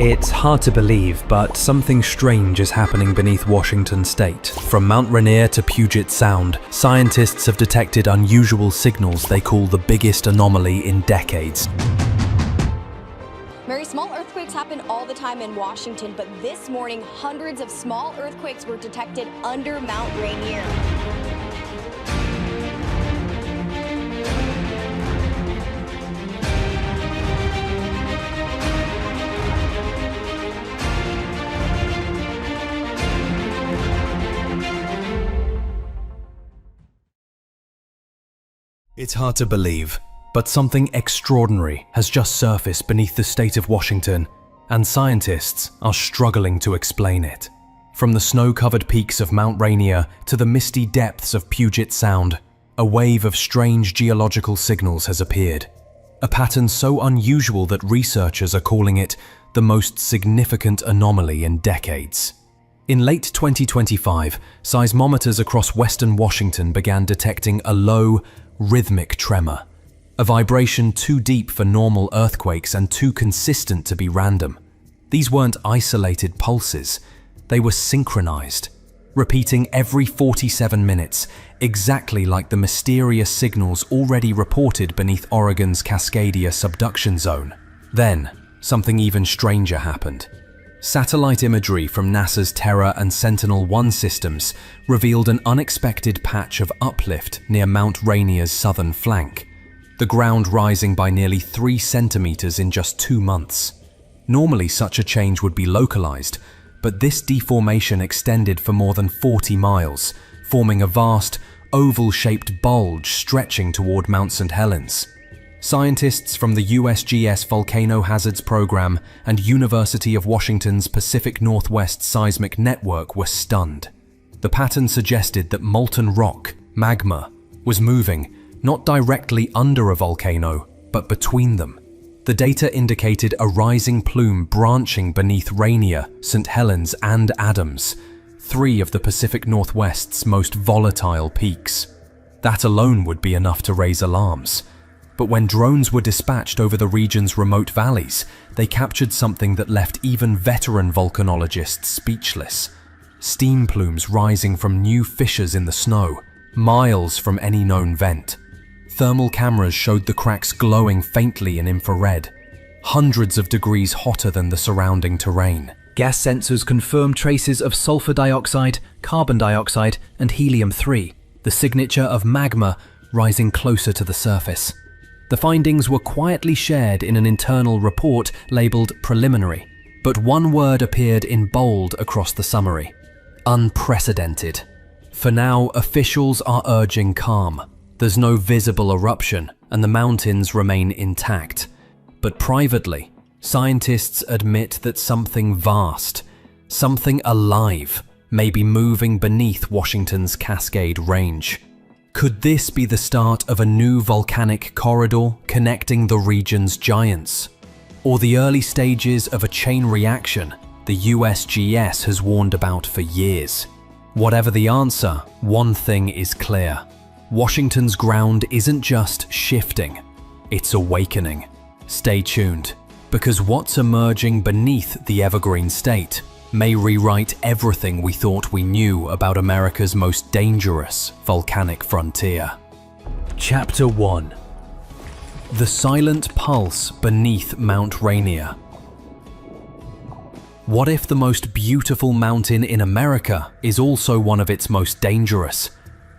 It's hard to believe, but something strange is happening beneath Washington State. From Mount Rainier to Puget Sound, scientists have detected unusual signals they call the biggest anomaly in decades. Very small earthquakes happen all the time in Washington, but this morning, hundreds of small earthquakes were detected under Mount Rainier. It's hard to believe, but something extraordinary has just surfaced beneath the state of Washington, and scientists are struggling to explain it. From the snow-covered peaks of Mount Rainier to the misty depths of Puget Sound, a wave of strange geological signals has appeared. A pattern so unusual that researchers are calling it the most significant anomaly in decades. In late 2025, seismometers across western Washington began detecting a low, rhythmic tremor, a vibration too deep for normal earthquakes and too consistent to be random. These weren't isolated pulses, they were synchronized, repeating every 47 minutes, exactly like the mysterious signals already reported beneath Oregon's Cascadia Subduction Zone. Then, something even stranger happened. Satellite imagery from NASA's Terra and Sentinel-1 systems revealed an unexpected patch of uplift near Mount Rainier's southern flank, the ground rising by nearly 3 centimeters in just 2 months. Normally such a change would be localized, but this deformation extended for more than 40 miles, forming a vast, oval-shaped bulge stretching toward Mount St. Helens. Scientists from the USGS Volcano Hazards Program and University of Washington's Pacific Northwest Seismic Network were stunned. The pattern suggested that molten rock, magma, was moving not directly under a volcano, but between them. The data indicated a rising plume branching beneath Rainier, St. Helens, and Adams, 3 of the Pacific Northwest's most volatile peaks. That alone would be enough to raise alarms. But when drones were dispatched over the region's remote valleys, they captured something that left even veteran volcanologists speechless. Steam plumes rising from new fissures in the snow, miles from any known vent. Thermal cameras showed the cracks glowing faintly in infrared, hundreds of degrees hotter than the surrounding terrain. Gas sensors confirmed traces of sulfur dioxide, carbon dioxide, and helium-3, the signature of magma rising closer to the surface. The findings were quietly shared in an internal report labeled preliminary, but one word appeared in bold across the summary: unprecedented. For now, officials are urging calm. There's no visible eruption, and the mountains remain intact. But privately, scientists admit that something vast, something alive, may be moving beneath Washington's Cascade Range. Could this be the start of a new volcanic corridor connecting the region's giants? Or the early stages of a chain reaction the USGS has warned about for years? Whatever the answer, one thing is clear. Washington's ground isn't just shifting, it's awakening. Stay tuned, because what's emerging beneath the Evergreen State may rewrite everything we thought we knew about America's most dangerous volcanic frontier. Chapter 1: The Silent Pulse Beneath Mount Rainier. What if the most beautiful mountain in America is also one of its most dangerous,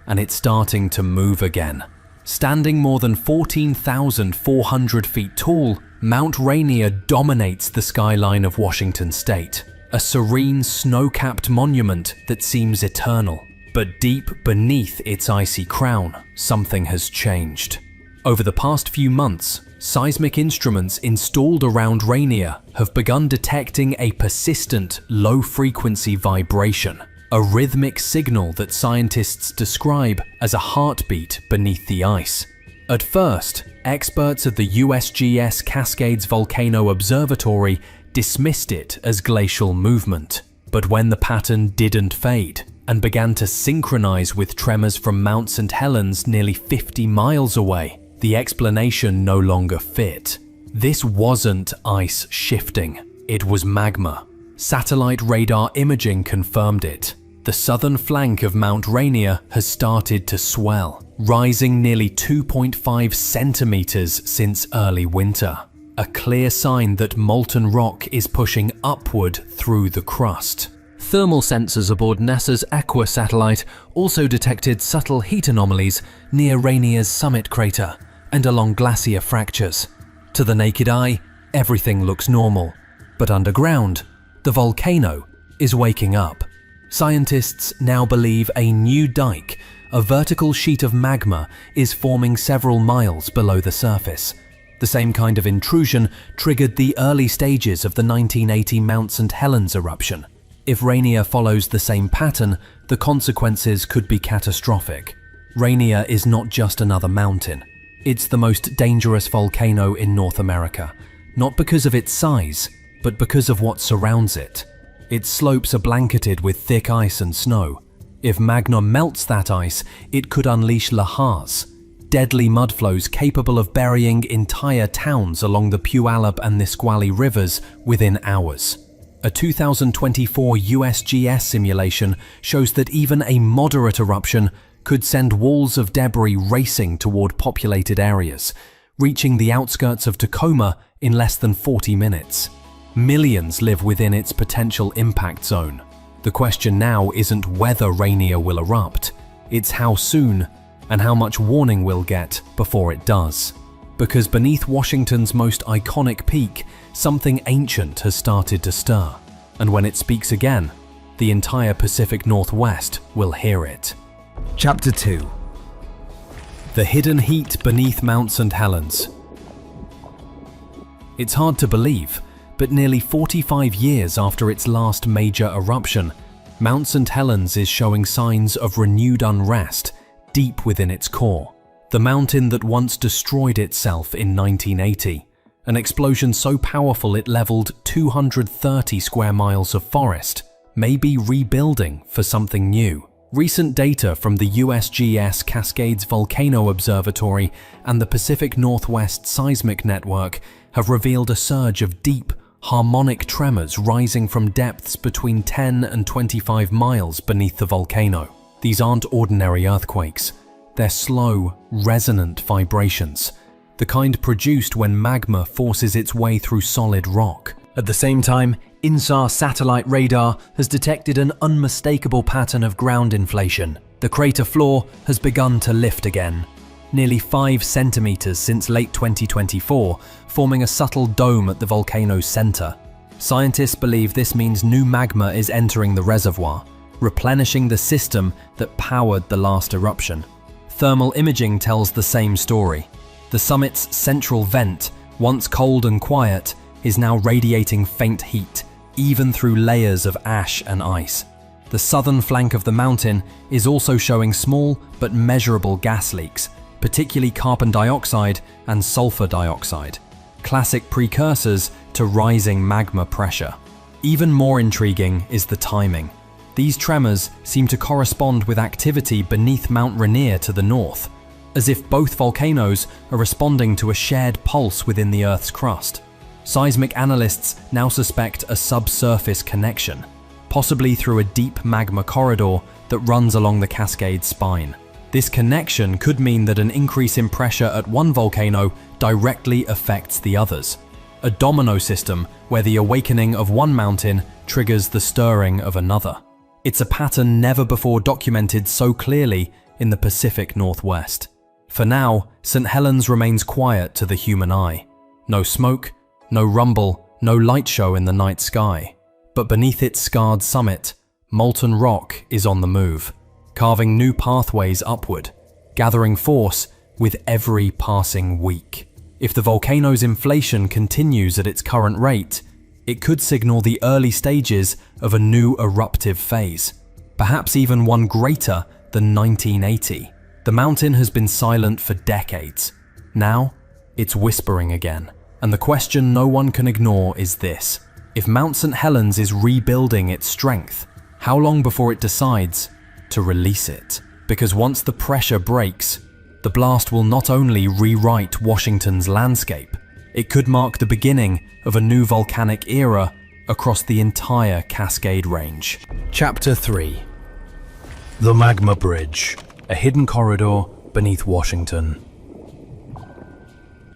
and it's starting to move again? Standing more than 14,400 feet tall, Mount Rainier dominates the skyline of Washington State. A serene, snow-capped monument that seems eternal. But deep beneath its icy crown, something has changed. Over the past few months, seismic instruments installed around Rainier have begun detecting a persistent, low-frequency vibration, a rhythmic signal that scientists describe as a heartbeat beneath the ice. At first, experts at the USGS Cascades Volcano Observatory dismissed it as glacial movement. But when the pattern didn't fade and began to synchronize with tremors from Mount St. Helens nearly 50 miles away, the explanation no longer fit. This wasn't ice shifting. It was magma. Satellite radar imaging confirmed it. The southern flank of Mount Rainier has started to swell, rising nearly 2.5 centimeters since early winter. A clear sign that molten rock is pushing upward through the crust. Thermal sensors aboard NASA's Aqua satellite also detected subtle heat anomalies near Rainier's summit crater and along glacier fractures. To the naked eye, everything looks normal, but underground, the volcano is waking up. Scientists now believe a new dike, a vertical sheet of magma, is forming several miles below the surface. The same kind of intrusion triggered the early stages of the 1980 Mount St. Helens eruption. If Rainier follows the same pattern, the consequences could be catastrophic. Rainier is not just another mountain. It's the most dangerous volcano in North America, not because of its size, but because of what surrounds it. Its slopes are blanketed with thick ice and snow. If magma melts that ice, it could unleash lahars, deadly mudflows capable of burying entire towns along the Puyallup and Nisqually rivers within hours. A 2024 USGS simulation shows that even a moderate eruption could send walls of debris racing toward populated areas, reaching the outskirts of Tacoma in less than 40 minutes. Millions live within its potential impact zone. The question now isn't whether Rainier will erupt, it's how soon and how much warning we'll get before it does. Because beneath Washington's most iconic peak, something ancient has started to stir. And when it speaks again, the entire Pacific Northwest will hear it. Chapter 2. The hidden heat beneath Mount St. Helens. It's hard to believe, but nearly 45 years after its last major eruption, Mount St. Helens is showing signs of renewed unrest deep within its core. The mountain that once destroyed itself in 1980, an explosion so powerful it leveled 230 square miles of forest, may be rebuilding for something new. Recent data from the USGS Cascades Volcano Observatory and the Pacific Northwest Seismic Network have revealed a surge of deep, harmonic tremors rising from depths between 10 and 25 miles beneath the volcano. These aren't ordinary earthquakes. They're slow, resonant vibrations, the kind produced when magma forces its way through solid rock. At the same time, INSAR satellite radar has detected an unmistakable pattern of ground inflation. The crater floor has begun to lift again, nearly 5 centimeters since late 2024, forming a subtle dome at the volcano's center. Scientists believe this means new magma is entering the reservoir, replenishing the system that powered the last eruption. Thermal imaging tells the same story. The summit's central vent, once cold and quiet, is now radiating faint heat, even through layers of ash and ice. The southern flank of the mountain is also showing small but measurable gas leaks, particularly carbon dioxide and sulfur dioxide, classic precursors to rising magma pressure. Even more intriguing is the timing. These tremors seem to correspond with activity beneath Mount Rainier to the north, as if both volcanoes are responding to a shared pulse within the Earth's crust. Seismic analysts now suspect a subsurface connection, possibly through a deep magma corridor that runs along the Cascades spine. This connection could mean that an increase in pressure at one volcano directly affects the others. A domino system where the awakening of one mountain triggers the stirring of another. It's a pattern never before documented so clearly in the Pacific Northwest. For now, St. Helens remains quiet to the human eye. No smoke, no rumble, no light show in the night sky. But beneath its scarred summit, molten rock is on the move, carving new pathways upward, gathering force with every passing week. If the volcano's inflation continues at its current rate, it could signal the early stages of a new eruptive phase, perhaps even one greater than 1980. The mountain has been silent for decades. Now, it's whispering again. And the question no one can ignore is this: if Mount St. Helens is rebuilding its strength, how long before it decides to release it? Because once the pressure breaks, the blast will not only rewrite Washington's landscape, It could mark the beginning of a new volcanic era across the entire Cascade Range. Chapter 3. The Magma Bridge, a hidden corridor beneath Washington.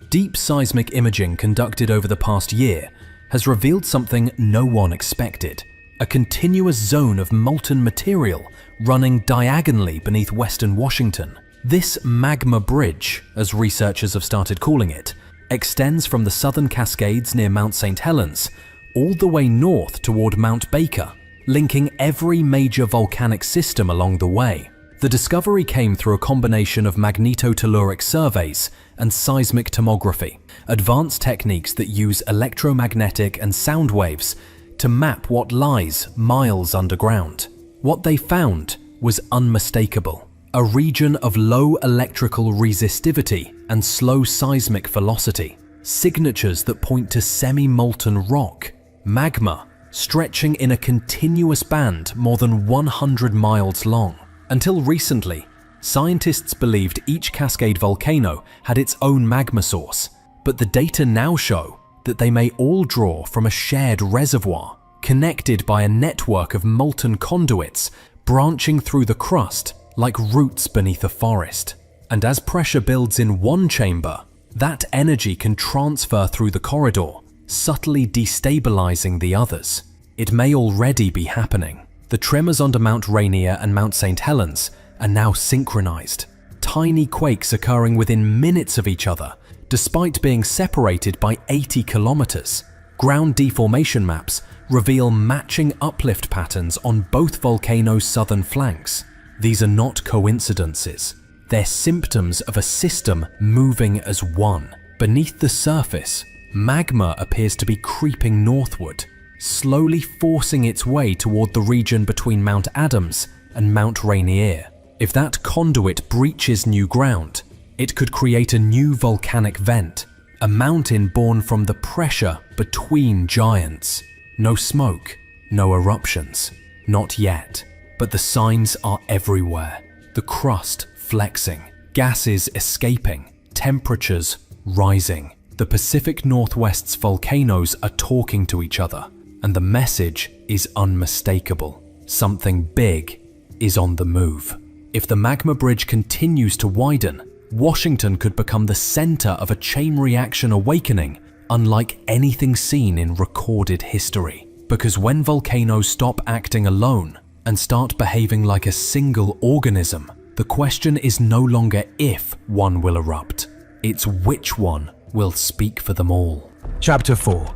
Deep seismic imaging conducted over the past year has revealed something no one expected: a continuous zone of molten material running diagonally beneath western Washington. This magma bridge, as researchers have started calling it, extends from the southern Cascades near Mount St. Helens all the way north toward Mount Baker, linking every major volcanic system along the way. The discovery came through a combination of magnetotelluric surveys and seismic tomography, advanced techniques that use electromagnetic and sound waves to map what lies miles underground. What they found was unmistakable: a region of low electrical resistivity and slow seismic velocity, signatures that point to semi-molten rock, magma, stretching in a continuous band more than 100 miles long. Until recently, scientists believed each Cascade volcano had its own magma source, but the data now show that they may all draw from a shared reservoir, connected by a network of molten conduits branching through the crust like roots beneath a forest. And as pressure builds in one chamber, that energy can transfer through the corridor, subtly destabilizing the others. It may already be happening. The tremors under Mount Rainier and Mount St. Helens are now synchronized, tiny quakes occurring within minutes of each other, despite being separated by 80 kilometers. Ground deformation maps reveal matching uplift patterns on both volcanoes' southern flanks. These are not coincidences. They're symptoms of a system moving as one. Beneath the surface, magma appears to be creeping northward, slowly forcing its way toward the region between Mount Adams and Mount Rainier. If that conduit breaches new ground, it could create a new volcanic vent, a mountain born from the pressure between giants. No smoke, no eruptions, not yet. But the signs are everywhere. The crust flexing, gases escaping, temperatures rising. The Pacific Northwest's volcanoes are talking to each other, and the message is unmistakable. Something big is on the move. If the magma bridge continues to widen, Washington could become the center of a chain reaction awakening unlike anything seen in recorded history. Because when volcanoes stop acting alone and start behaving like a single organism, the question is no longer if one will erupt, it's which one will speak for them all. Chapter 4.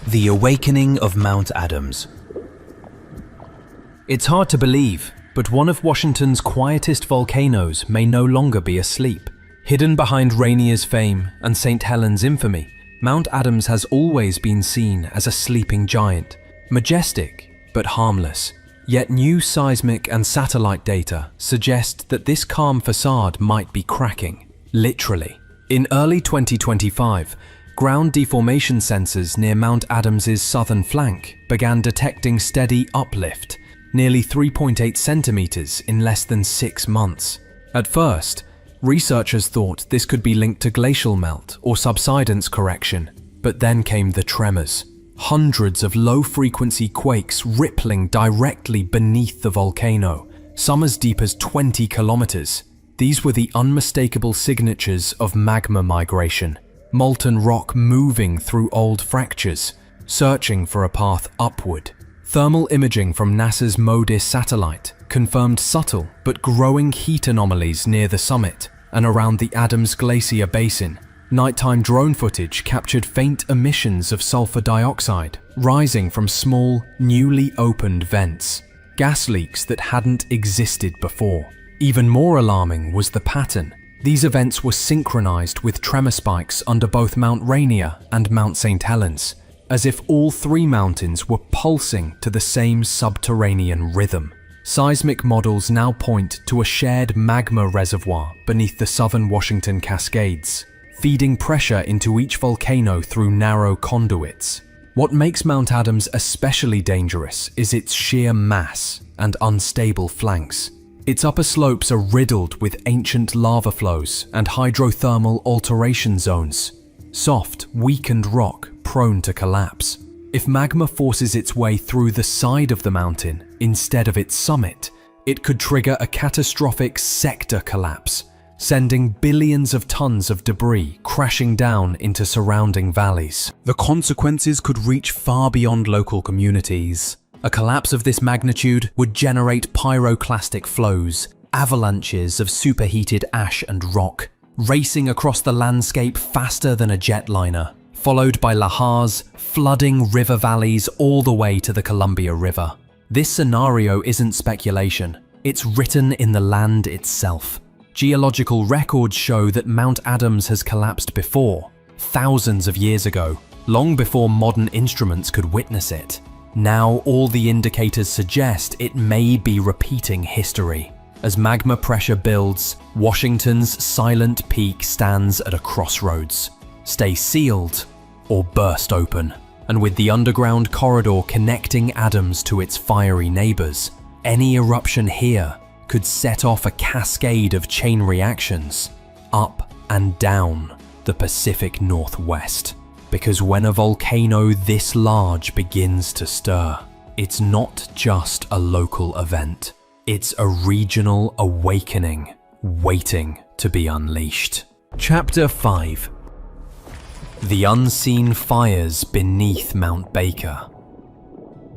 The Awakening of Mount Adams. It's hard to believe, but one of Washington's quietest volcanoes may no longer be asleep. Hidden behind Rainier's fame and St. Helens' infamy, Mount Adams has always been seen as a sleeping giant, majestic but harmless. Yet new seismic and satellite data suggest that this calm facade might be cracking, literally. In early 2025, ground deformation sensors near Mount Adams's southern flank began detecting steady uplift, nearly 3.8 centimeters in less than 6 months. At first, researchers thought this could be linked to glacial melt or subsidence correction, but then came the tremors. Hundreds of low-frequency quakes rippling directly beneath the volcano, some as deep as 20 kilometers. These were the unmistakable signatures of magma migration, molten rock moving through old fractures, searching for a path upward. Thermal imaging from NASA's MODIS satellite confirmed subtle but growing heat anomalies near the summit and around the Adams Glacier Basin. Nighttime drone footage captured faint emissions of sulfur dioxide rising from small, newly opened vents, gas leaks that hadn't existed before. Even more alarming was the pattern. These events were synchronized with tremor spikes under both Mount Rainier and Mount St. Helens, as if all three mountains were pulsing to the same subterranean rhythm. Seismic models now point to a shared magma reservoir beneath the southern Washington Cascades, feeding pressure into each volcano through narrow conduits. What makes Mount Adams especially dangerous is its sheer mass and unstable flanks. Its upper slopes are riddled with ancient lava flows and hydrothermal alteration zones. soft, weakened rock prone to collapse. If magma forces its way through the side of the mountain instead of its summit, it could trigger a catastrophic sector collapse, sending billions of tons of debris crashing down into surrounding valleys. The consequences could reach far beyond local communities. A collapse of this magnitude would generate pyroclastic flows, avalanches of superheated ash and rock, racing across the landscape faster than a jetliner, followed by lahars, flooding river valleys all the way to the Columbia River. This scenario isn't speculation, it's written in the land itself. Geological records show that Mount Adams has collapsed before, thousands of years ago, long before modern instruments could witness it. Now all the indicators suggest it may be repeating history. As magma pressure builds, Washington's silent peak stands at a crossroads. Stay sealed or burst open. And with the underground corridor connecting Adams to its fiery neighbors, any eruption here could set off a cascade of chain reactions up and down the Pacific Northwest. Because when a volcano this large begins to stir, it's not just a local event. It's a regional awakening waiting to be unleashed. Chapter 5. The unseen fires beneath Mount Baker.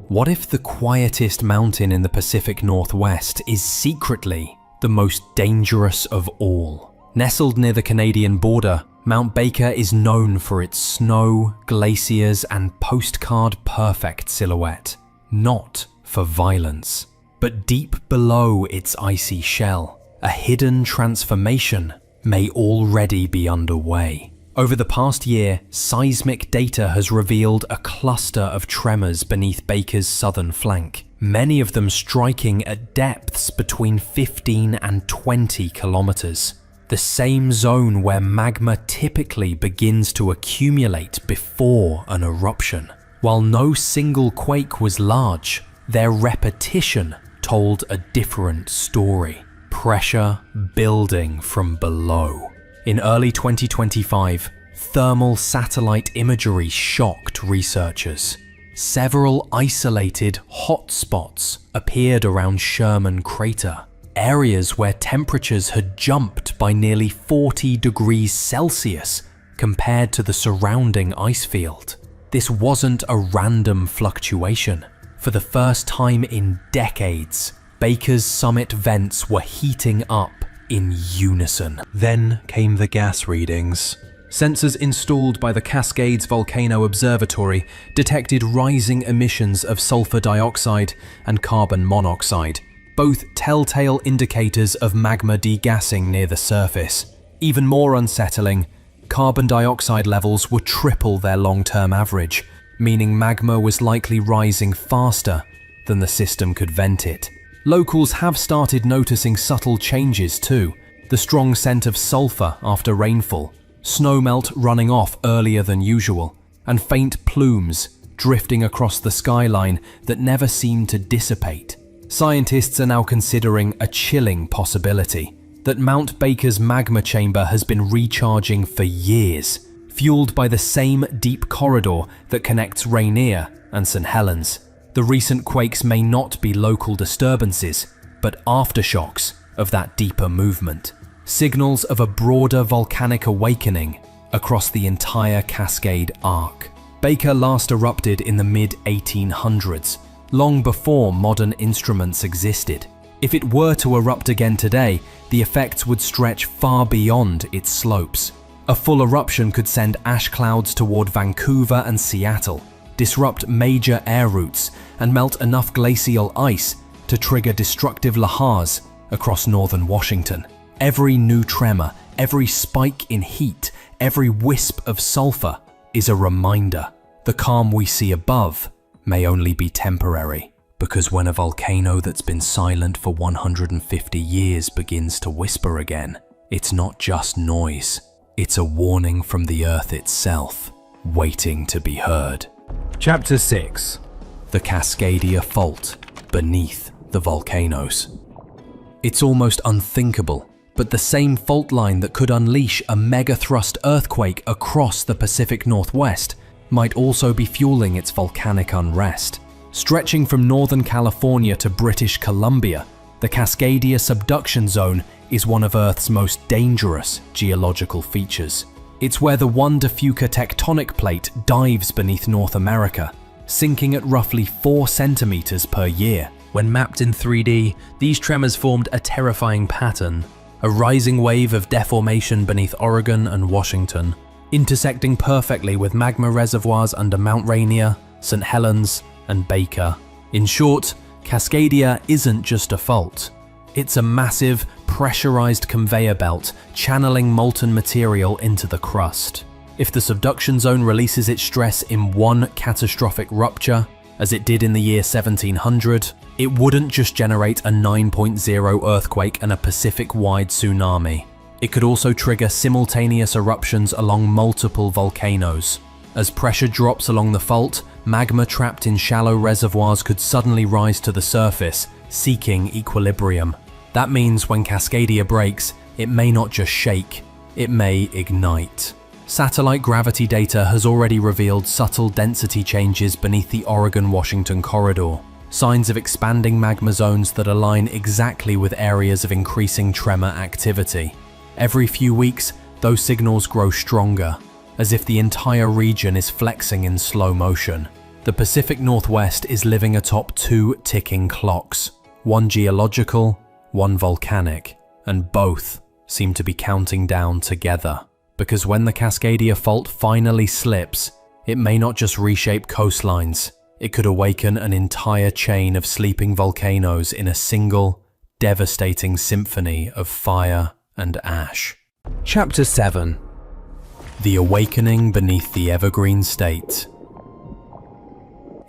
What if the quietest mountain in the Pacific Northwest is secretly the most dangerous of all? Nestled near the Canadian border, Mount Baker is known for its snow, glaciers, and postcard-perfect silhouette, not for violence. But deep below its icy shell, a hidden transformation may already be underway. Over the past year, seismic data has revealed a cluster of tremors beneath Baker's southern flank, many of them striking at depths between 15 and 20 kilometers. The same zone where magma typically begins to accumulate before an eruption. While no single quake was large, their repetition told a different story. Pressure building from below. In early 2025, thermal satellite imagery shocked researchers. Several isolated hotspots appeared around Sherman Crater, areas where temperatures had jumped by nearly 40 degrees Celsius compared to the surrounding ice field. This wasn't a random fluctuation. For the first time in decades, Baker's summit vents were heating up in unison. Then came the gas readings. Sensors installed by the Cascades Volcano Observatory detected rising emissions of sulfur dioxide and carbon monoxide, both telltale indicators of magma degassing near the surface. Even more unsettling, carbon dioxide levels were triple their long-term average, meaning magma was likely rising faster than the system could vent it. Locals have started noticing subtle changes too. The strong scent of sulfur after rainfall, snowmelt running off earlier than usual, and faint plumes drifting across the skyline that never seem to dissipate. Scientists are now considering a chilling possibility, that Mount Baker's magma chamber has been recharging for years, fueled by the same deep corridor that connects Rainier and St. Helens. The recent quakes may not be local disturbances, but aftershocks of that deeper movement. Signals of a broader volcanic awakening across the entire Cascade arc. Baker last erupted in the mid-1800s, long before modern instruments existed. If it were to erupt again today, the effects would stretch far beyond its slopes. A full eruption could send ash clouds toward Vancouver and Seattle, disrupt major air routes, and melt enough glacial ice to trigger destructive lahars across northern Washington. Every new tremor, every spike in heat, every wisp of sulfur is a reminder. The calm we see above may only be temporary, because when a volcano that's been silent for 150 years begins to whisper again, it's not just noise, it's a warning from the earth itself, waiting to be heard. Chapter 6. The Cascadia Fault beneath the volcanoes. It's almost unthinkable, but the same fault line that could unleash a megathrust earthquake across the Pacific Northwest might also be fueling its volcanic unrest. Stretching from Northern California to British Columbia, the Cascadia Subduction Zone is one of Earth's most dangerous geological features. It's where the Juan de Fuca tectonic plate dives beneath North America, sinking at roughly 4 centimeters per year. When mapped in 3D, these tremors formed a terrifying pattern, a rising wave of deformation beneath Oregon and Washington, intersecting perfectly with magma reservoirs under Mount Rainier, St. Helens and Baker. In short, Cascadia isn't just a fault. It's a massive, pressurized conveyor belt channeling molten material into the crust. If the subduction zone releases its stress in one catastrophic rupture, as it did in the year 1700, it wouldn't just generate a 9.0 earthquake and a Pacific-wide tsunami. It could also trigger simultaneous eruptions along multiple volcanoes. As pressure drops along the fault, magma trapped in shallow reservoirs could suddenly rise to the surface, seeking equilibrium. That means when Cascadia breaks, it may not just shake, it may ignite. Satellite gravity data has already revealed subtle density changes beneath the Oregon-Washington corridor, signs of expanding magma zones that align exactly with areas of increasing tremor activity. Every few weeks, those signals grow stronger, as if the entire region is flexing in slow motion. The Pacific Northwest is living atop 2 ticking clocks, one geological, one volcanic, and both seem to be counting down together. Because when the Cascadia Fault finally slips, it may not just reshape coastlines, it could awaken an entire chain of sleeping volcanoes in a single, devastating symphony of fire and ash. Chapter 7. The Awakening Beneath the Evergreen State.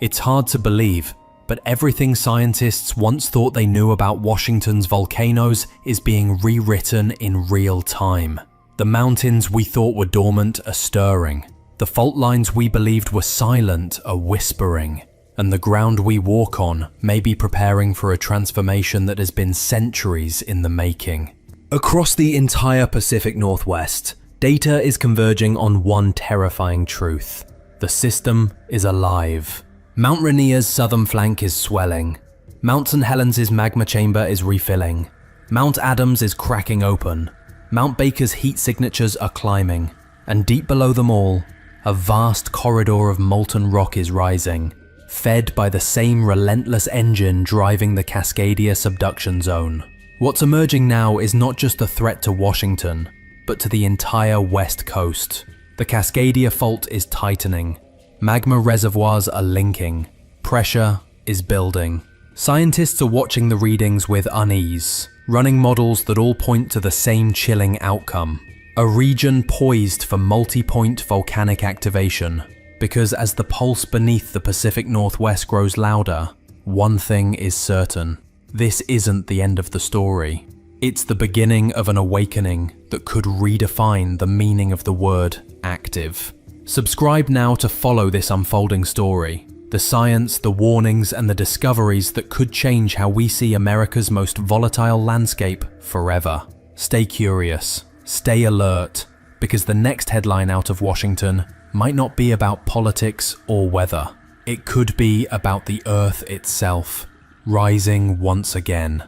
It's hard to believe, but everything scientists once thought they knew about Washington's volcanoes is being rewritten in real time. The mountains we thought were dormant are stirring. The fault lines we believed were silent are whispering. And the ground we walk on may be preparing for a transformation that has been centuries in the making. Across the entire Pacific Northwest, data is converging on one terrifying truth. The system is alive. Mount Rainier's southern flank is swelling. Mount St. Helens' magma chamber is refilling. Mount Adams is cracking open. Mount Baker's heat signatures are climbing. And deep below them all, a vast corridor of molten rock is rising, fed by the same relentless engine driving the Cascadia Subduction Zone. What's emerging now is not just a threat to Washington, but to the entire West Coast. The Cascadia Fault is tightening. Magma reservoirs are linking. Pressure is building. Scientists are watching the readings with unease, running models that all point to the same chilling outcome. A region poised for multi-point volcanic activation. Because as the pulse beneath the Pacific Northwest grows louder, one thing is certain. This isn't the end of the story. It's the beginning of an awakening that could redefine the meaning of the word active. Subscribe now to follow this unfolding story. The science, the warnings, and the discoveries that could change how we see America's most volatile landscape forever. Stay curious, stay alert, because the next headline out of Washington might not be about politics or weather. It could be about the Earth itself, rising once again.